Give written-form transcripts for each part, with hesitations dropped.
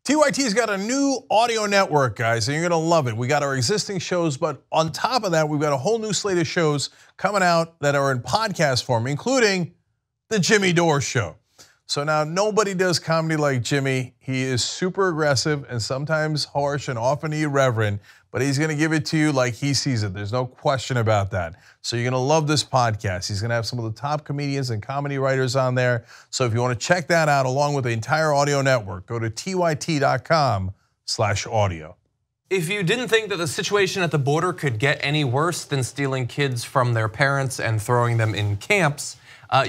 TYT's got a new audio network, guys, and you're gonna love it. We got our existing shows, but on top of that, we've got a whole new slate of shows coming out that are in podcast form, including The Jimmy Dore Show. So now nobody does comedy like Jimmy. He is super aggressive and sometimes harsh and often irreverent, but he's gonna give it to you like he sees it. There's no question about that. So you're gonna love this podcast. He's gonna have some of the top comedians and comedy writers on there. So if you wanna check that out along with the entire audio network, go to tyt.com/audio. If you didn't think that the situation at the border could get any worse than stealing kids from their parents and throwing them in camps,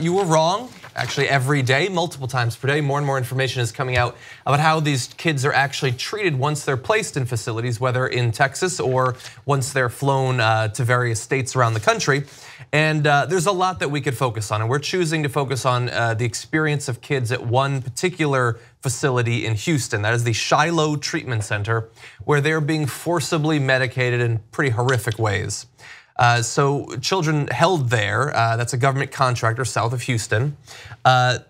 you were wrong. Actually, every day, multiple times per day, more and more information is coming out about how these kids are actually treated once they're placed in facilities, whether in Texas or once they're flown to various states around the country. And there's a lot that we could focus on, and we're choosing to focus on the experience of kids at one particular facility in Houston. That is the Shiloh Treatment Center, where they're being forcibly medicated in pretty horrific ways. So children held there, that's a government contractor south of Houston.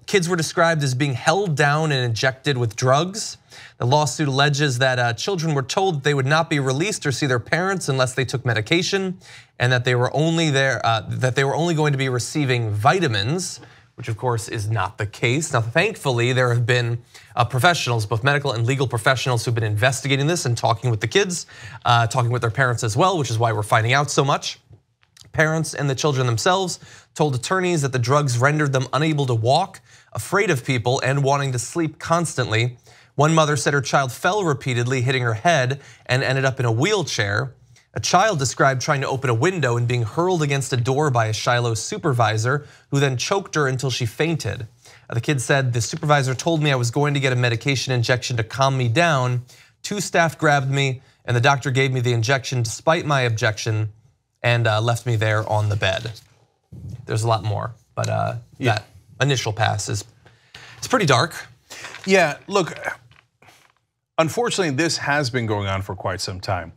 Kids were described as being held down and injected with drugs. The lawsuit alleges that children were told that they would not be released or see their parents unless they took medication, and that they were only going to be receiving vitamins, which of course is not the case. Now, thankfully, there have been professionals, both medical and legal professionals, who've been investigating this and talking with the kids, talking with their parents as well, which is why we're finding out so much. Parents and the children themselves told attorneys that the drugs rendered them unable to walk, afraid of people, and wanting to sleep constantly. One mother said her child fell repeatedly, hitting her head, and ended up in a wheelchair. A child described trying to open a window and being hurled against a door by a Shiloh supervisor, who then choked her until she fainted. The kid said, the supervisor told me I was going to get a medication injection to calm me down. Two staff grabbed me and the doctor gave me the injection despite my objection and left me there on the bed. There's a lot more, but that initial pass is pretty dark. Yeah, look, unfortunately, this has been going on for quite some time.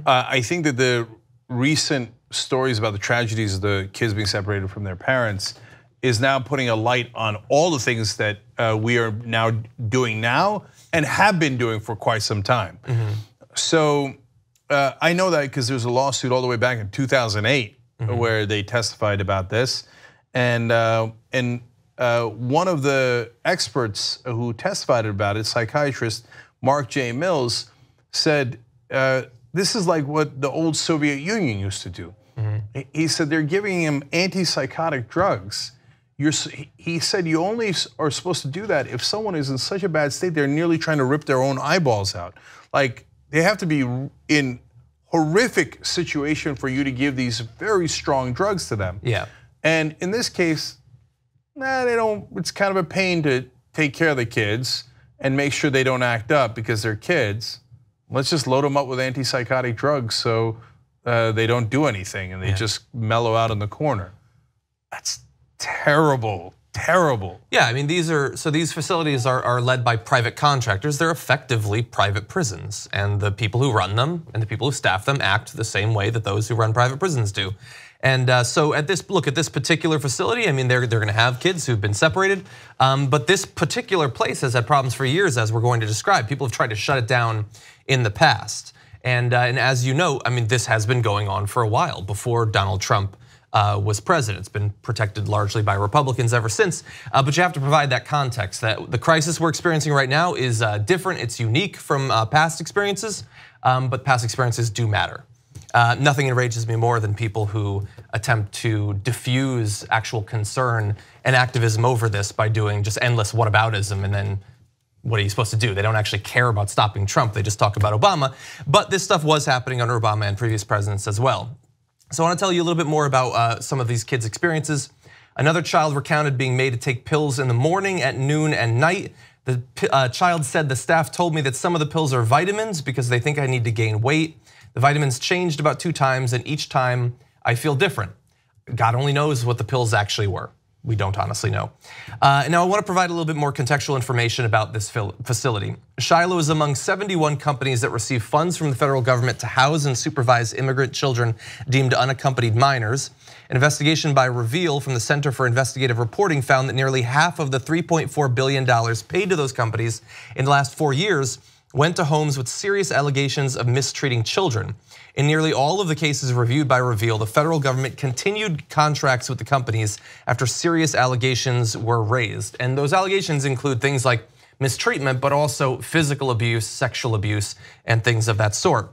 I think that the recent stories about the tragedies of the kids being separated from their parents is now putting a light on all the things that we are now doing now and have been doing for quite some time. So I know that because there's a lawsuit all the way back in 2008 where they testified about this, and one of the experts who testified about it, psychiatrist Mark J. Mills, said this is like what the old Soviet Union used to do. He said they're giving him antipsychotic drugs. He said you only are supposed to do that if someone is in such a bad state they're nearly trying to rip their own eyeballs out. Like, they have to be in horrific situation for you to give these very strong drugs to them. Yeah. And in this case, they don't. It's kind of a pain to take care of the kids and make sure they don't act up because they're kids. Let's just load them up with antipsychotic drugs so they don't do anything and they just mellow out in the corner. That's terrible, terrible. Yeah, I mean, these facilities are led by private contractors. They're effectively private prisons, and the people who run them and the people who staff them act the same way that those who run private prisons do. And so at this particular facility, I mean, they're going to have kids who've been separated, but this particular place has had problems for years, as we're going to describe. People have tried to shut it down in the past, and as you know, I mean, this has been going on for a while before Donald Trump was president. It's been protected largely by Republicans ever since, but you have to provide that context that the crisis we're experiencing right now is different. It's unique from past experiences, but past experiences do matter. Nothing enrages me more than people who attempt to diffuse actual concern and activism over this by doing just endless whataboutism, and then what are you supposed to do? They don't actually care about stopping Trump, they just talk about Obama. But this stuff was happening under Obama and previous presidents as well. So I want to tell you a little bit more about some of these kids' experiences. Another child recounted being made to take pills in the morning, at noon, and night. The child said, the staff told me that some of the pills are vitamins because they think I need to gain weight. The vitamins changed about 2 times, and each time I feel different. God only knows what the pills actually were. We don't honestly know. Now I want to provide a little bit more contextual information about this facility. Shiloh is among 71 companies that receive funds from the federal government to house and supervise immigrant children deemed unaccompanied minors. An investigation by Reveal from the Center for Investigative Reporting found that nearly half of the $3.4 billion paid to those companies in the last 4 years went to homes with serious allegations of mistreating children. In nearly all of the cases reviewed by Reveal, the federal government continued contracts with the companies after serious allegations were raised. And those allegations include things like mistreatment, but also physical abuse, sexual abuse, and things of that sort.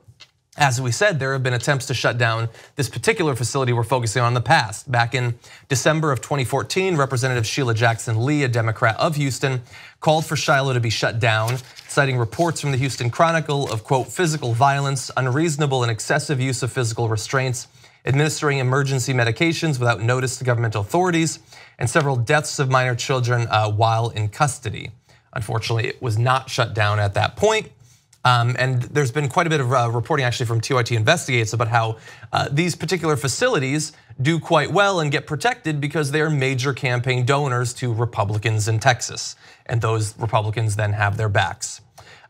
As we said, there have been attempts to shut down this particular facility we're focusing on in the past. Back in December of 2014, Representative Sheila Jackson Lee, a Democrat of Houston, called for Shiloh to be shut down, citing reports from the Houston Chronicle of, quote, physical violence, unreasonable and excessive use of physical restraints, administering emergency medications without notice to governmental authorities, and several deaths of minor children while in custody. Unfortunately, it was not shut down at that point. And there's been quite a bit of reporting actually from TYT Investigates about how these particular facilities do quite well and get protected because they are major campaign donors to Republicans in Texas. And those Republicans then have their backs.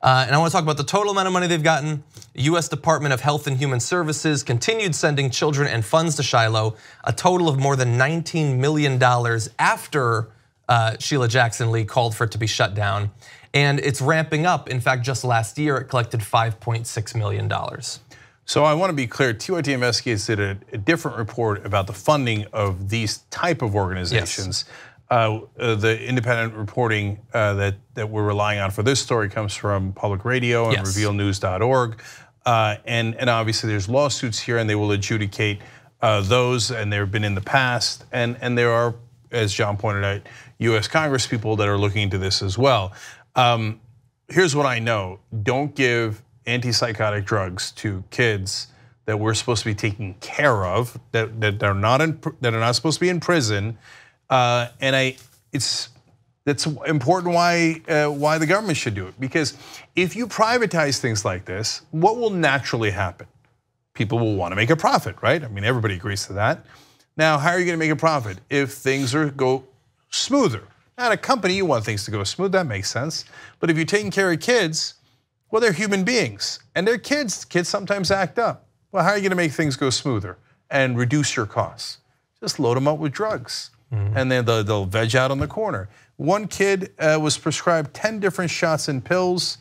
And I want to talk about the total amount of money they've gotten. The US Department of Health and Human Services continued sending children and funds to Shiloh, a total of more than $19 million after Sheila Jackson Lee called for it to be shut down. And it's ramping up. In fact, just last year, it collected $5.6 million. So I want to be clear, TYT Investigates did a different report about the funding of these type of organizations. Yes. The independent reporting that we're relying on for this story comes from Public Radio and revealnews.org. And obviously there's lawsuits here and they will adjudicate those, and they've been in the past. And there are, as John pointed out, US Congress people that are looking into this as well. Here's what I know: don't give antipsychotic drugs to kids that we're supposed to be taking care of, that are not supposed to be in prison. That's important why the government should do it, because if you privatize things like this, what will naturally happen? People will want to make a profit, right? I mean, everybody agrees to that. Now, how are you going to make a profit if things go smoother? At a company, you want things to go smooth, that makes sense. But if you're taking care of kids, well, they're human beings and they're kids. Kids sometimes act up. Well, how are you gonna make things go smoother and reduce your costs? Just load them up with drugs and then they'll veg out on the corner. One kid was prescribed 10 different shots and pills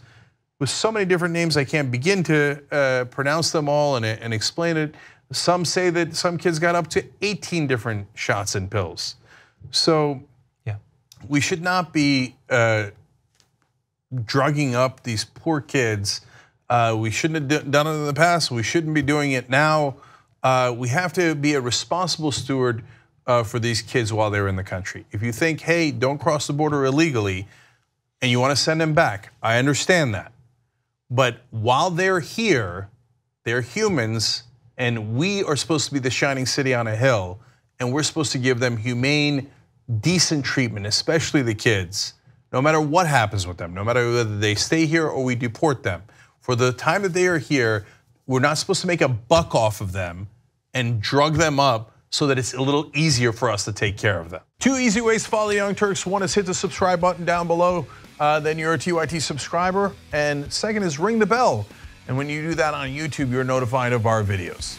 with so many different names I can't begin to pronounce them all and explain it. Some say that some kids got up to 18 different shots and pills. So we should not be drugging up these poor kids. We shouldn't have done it in the past. We shouldn't be doing it now. We have to be a responsible steward for these kids while they're in the country. If you think, hey, don't cross the border illegally, and you want to send them back, I understand that. But while they're here, they're humans, and we are supposed to be the shining city on a hill, and we're supposed to give them humane, decent treatment, especially the kids, no matter what happens with them, no matter whether they stay here or we deport them. For the time that they are here, we're not supposed to make a buck off of them and drug them up so that it's a little easier for us to take care of them. 2 easy ways to follow the Young Turks. One is hit the subscribe button down below, then you're a TYT subscriber. And second is ring the bell. And when you do that on YouTube, you're notified of our videos.